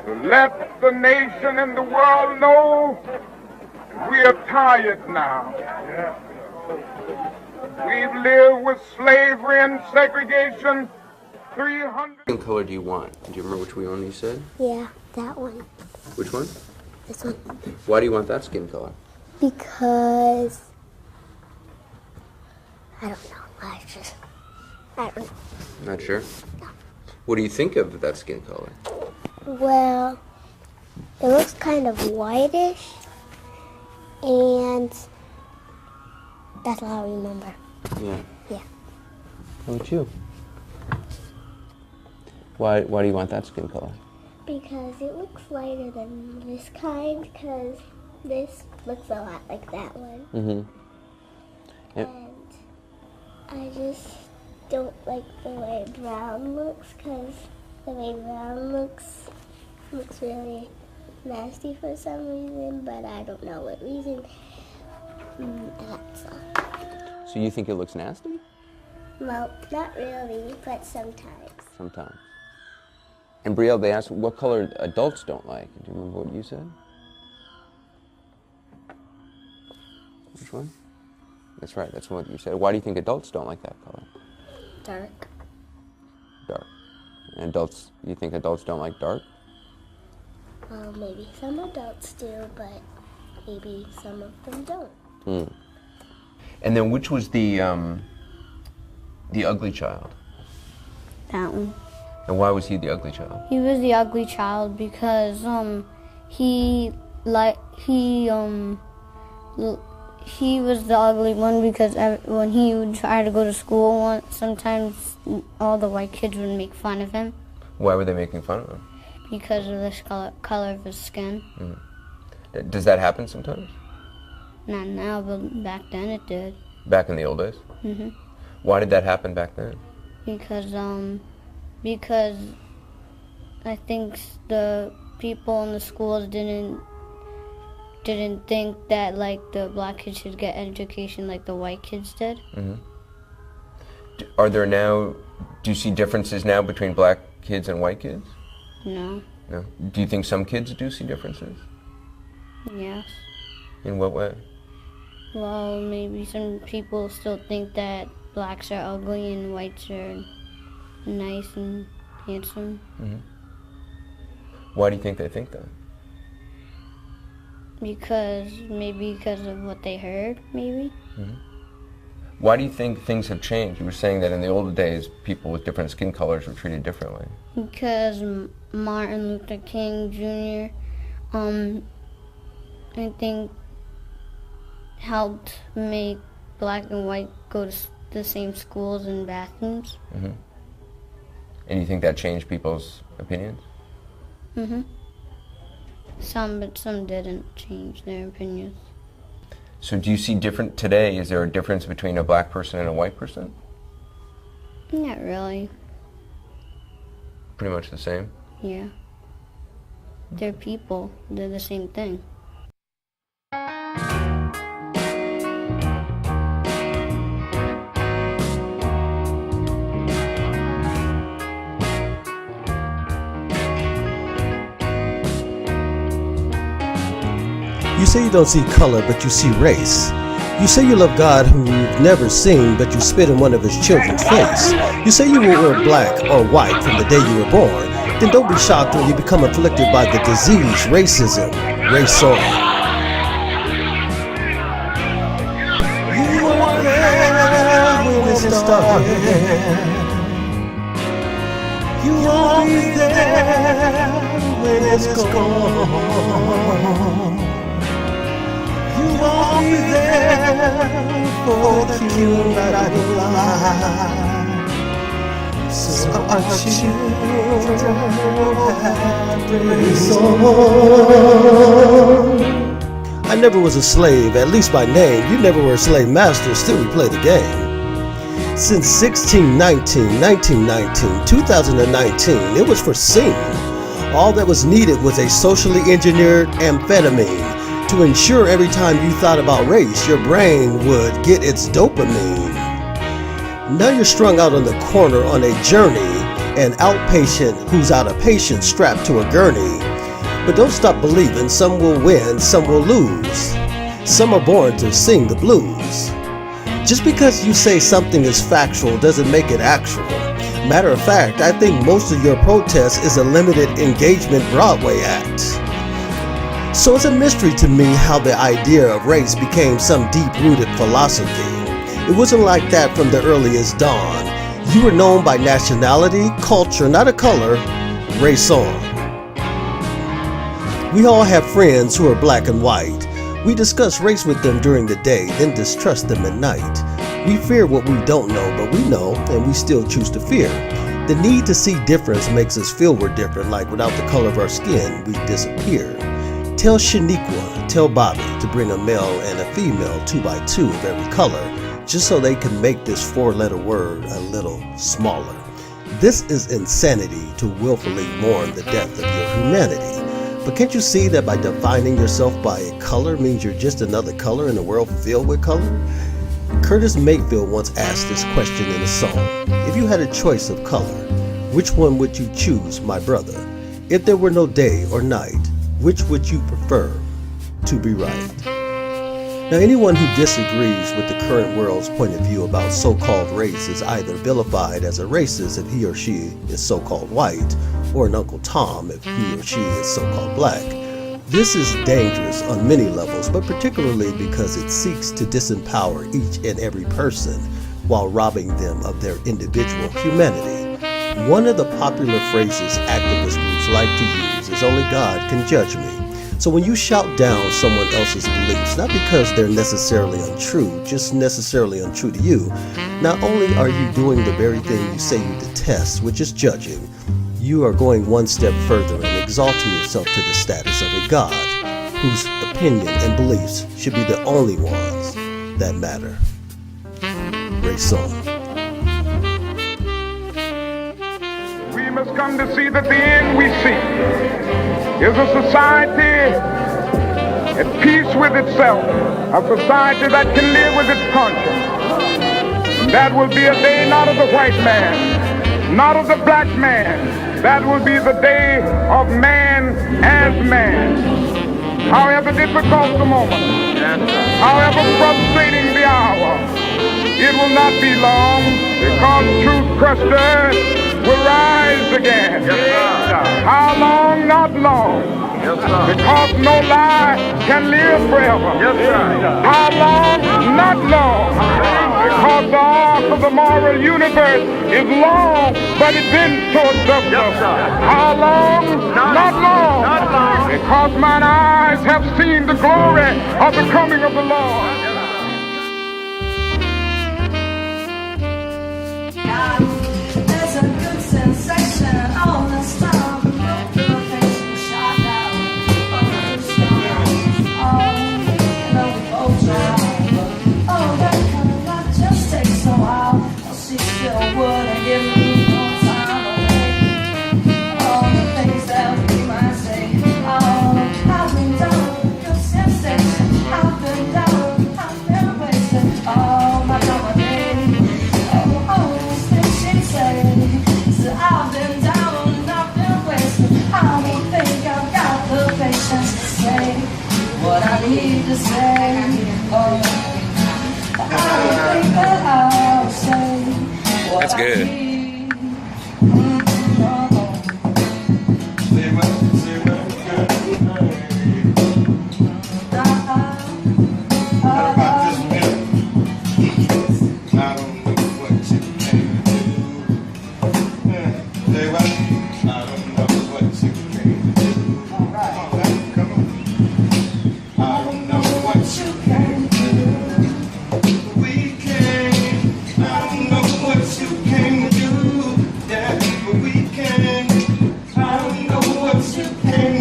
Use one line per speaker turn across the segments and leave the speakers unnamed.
Let the nation and the world know we are tired now. We've lived with slavery and segregation 300.
What color do you want? Do you remember which one you said?
Yeah, that one.
Which one?
This one.
Why do you want that skin color?
Because I don't know. I don't know.
Not sure?
No.
What do you think of that skin color?
Well, it looks kind of whitish, and that's all I remember.
Yeah.
Yeah.
How about you? Why do you want that skin color?
Because it looks lighter than this kind, because this looks a lot like that one.
Mm-hmm. Yep.
And I just don't like the way brown looks, because the way brown looks really nasty for some reason, but I don't know what reason. That's all.
So you think it looks nasty?
Well, not really, but sometimes.
Sometimes. And Brielle, they asked what color adults don't like. Do you remember what you said? Which one? That's right, that's what you said. Why do you think adults don't like that color?
Dark.
Dark. And adults, you think adults don't like dark?
Well, maybe some adults do, but maybe some of them don't.
Hmm. And then which was the ugly child?
That one.
And why was he the ugly child?
He was the ugly child because he was the ugly one because when he would try to go to school, sometimes all the white kids would make fun of him.
Why were they making fun of him?
Because of the color of his skin.
Mm. Does that happen sometimes?
Not now, but back then it did.
Back in the old days?
Mm-hmm.
Why did that happen back then?
Because I think the people in the schools didn't think that like the black kids should get education like the white kids did.
Mm-hmm. Do you see differences now between black kids and white kids?
No.
No. Do you think some kids do see differences?
Yes.
In what way?
Well, maybe some people still think that blacks are ugly and whites are nice and handsome.
Mm-hmm. Why do you think they think that?
Because of what they heard, maybe.
Mm-hmm. Why do you think things have changed? You were saying that in the older days, people with different skin colors were treated differently.
Because Martin Luther King Jr., I think, helped make black and white go to the same schools and bathrooms.
Mm-hmm. And you think that changed people's opinions?
Mm-hmm. But some didn't change their opinions.
So do you see different today? Is there a difference between a black person and a white person?
Not really.
Pretty much the same?
Yeah. They're people. They're the same thing.
You say you don't see color, but you see race. You say you love God who you've never seen, but you spit in one of his children's face. You say you will wear black or white from the day you were born. Then don't be shocked when you become afflicted by the disease, racism, race-on. You were there when it started. You won't be there when it's gone. You won't be there for the cure that I lie. So our children have praise on. I never was a slave, at least by name. You never were a slave master, still we play the game. Since 1619, 1919, 2019, it was foreseen. All that was needed was a socially engineered amphetamine to ensure every time you thought about race, your brain would get its dopamine. Now you're strung out on the corner on a journey, an outpatient who's out of patience strapped to a gurney. But don't stop believing. Some will win, some will lose. Some are born to sing the blues. Just because you say something is factual doesn't make it actual. Matter of fact, I think most of your protest is a limited engagement Broadway act. So it's a mystery to me how the idea of race became some deep-rooted philosophy. It wasn't like that from the earliest dawn. You were known by nationality, culture, not a color, race on. We all have friends who are black and white. We discuss race with them during the day, then distrust them at night. We fear what we don't know, but we know, and we still choose to fear. The need to see difference makes us feel we're different, like without the color of our skin, we disappear. Tell Shaniqua, tell Bobby to bring a male and a female 2 by 2 of every color, just so they can make this 4-letter word a little smaller. This is insanity to willfully mourn the death of your humanity. But can't you see that by defining yourself by a color means you're just another color in a world filled with color? Curtis Mayfield once asked this question in a song. If you had a choice of color, which one would you choose, my brother? If there were no day or night, which would you prefer to be right? Now, anyone who disagrees with the current world's point of view about so-called race is either vilified as a racist if he or she is so-called white, or an Uncle Tom if he or she is so-called black. This is dangerous on many levels, but particularly because it seeks to disempower each and every person while robbing them of their individual humanity. One of the popular phrases activist groups like to use is "only God can judge me." So when you shout down someone else's beliefs, not because they're necessarily untrue, just necessarily untrue to you, not only are you doing the very thing you say you detest, which is judging, you are going one step further and exalting yourself to the status of a God whose opinion and beliefs should be the only ones that matter. Race on.
We must come to see that the end we seek is a society at peace with itself, a society that can live with its conscience. And that will be a day not of the white man, not of the black man. That will be the day of man as man. However difficult the moment, however frustrating the hour, it will not be long, because truth crushed will rise again. How long? Not long. Because no lie can live forever. How long? Not long. Because the arc of the moral universe is long, but it bends towards justice. How long? Not long. Because mine eyes have seen the glory of the coming of the Lord.
There's a good sensation all this time. What I need to say, I don't think that I'll say what
That's good.
I need. You can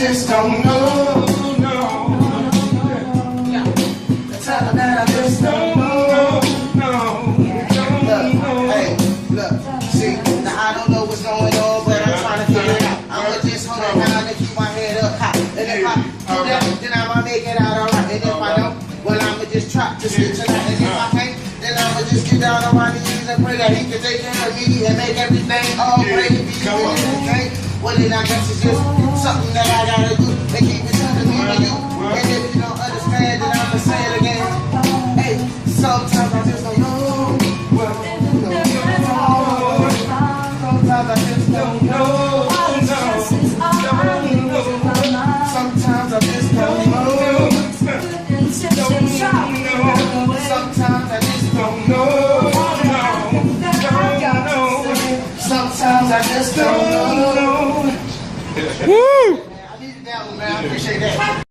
just don't know, no. Tell them that I just don't know, no. Look, hey, look, see, now I don't know what's going on, but I'm trying to figure it out. I'ma just hold it down and keep my head up high. And if I do that, then I'ma make it out alright. And if I don't, well, I'ma just try to sleep tonight. And if I can't, then I'ma just get down on my knees and pray that he can take care of me and make everything all great. Okay? Well, then I guess it's just something that I gotta do and keep it to me and you. And if you don't understand, then I'ma say it again. Hey, sometimes I just don't know. Well, sometimes I just don't know. Sometimes I just don't know. Sometimes I just don't know. Sometimes I just don't know. Woo! I need it down, man. I appreciate that.